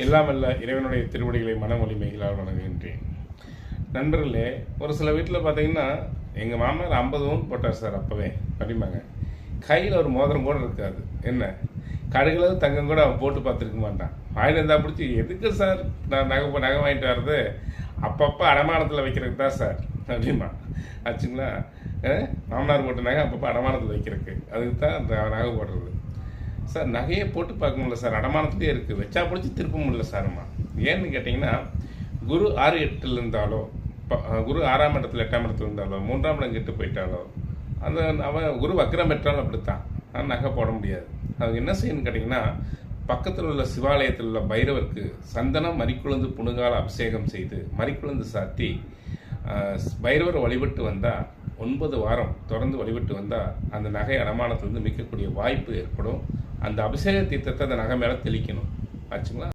எல்லாம் அல்ல இறைவனுடைய திருவடிகளை மனமொழிமைகளால் வணங்குகின்றேன். நண்பர்களே, ஒரு சில வீட்டில் பார்த்தீங்கன்னா எங்கள் மாமனார் 50 பவுன் போட்டார் சார். அப்போவே அப்படிம்பாங்க. கையில் ஒரு மோதிரம் கூட இருக்காது. என்ன கடுகளவு தங்கம் கூட அவன் போட்டு பார்த்துருக்க மாட்டான். வாங்கிட்டு இருந்தால் பிடிச்சி எதுக்கு சார் நான் நகை வாங்கிட்டு வர்றது, அப்பப்போ அடமானத்தில் வைக்கிறதுக்கு தான் சார் அப்படிமா ஆச்சுங்களா. மாமனார் போட்ட நகை அப்பப்போ அடமானத்தில் வைக்கிறதுக்கு, அதுக்கு தான் அந்த நகை போடுறது சார். நகையை போட்டு பார்க்க முடியல சார், அடமானத்துலேயே இருக்குது, வச்சா பிடிச்சி திருப்ப முடியல சார்மா. ஏன்னு கேட்டிங்கன்னா, குரு 6-8 இருந்தாலோ, குரு 6ஆம் இடத்துல 8ஆம் இடத்துல இருந்தாலோ, 3ஆம் இடம் கெட்டு போயிட்டாலோ, அந்த அவன் குரு வக்ரம் பெற்றாலும் அப்படித்தான், ஆனால் நகை போட முடியாது. அது என்ன செய்யணும்னு கேட்டிங்கன்னா, பக்கத்தில் உள்ள சிவாலயத்தில் உள்ள பைரவருக்கு சந்தனம் மறிக்குழுந்து புணுகால் அபிஷேகம் செய்து மறிக்குழுந்து சாத்தி பைரவர் வழிபட்டு வந்தால் 9 வாரம் தொடர்ந்து வழிபட்டு வந்தால் அந்த நகை அடமானத்திலிருந்து மிக்கக்கூடிய வாய்ப்பு ஏற்படும். அந்த அபிஷேக தீர்த்தத்தை அந்த நகை மேலே தெளிக்கணும் ஆச்சுங்களா.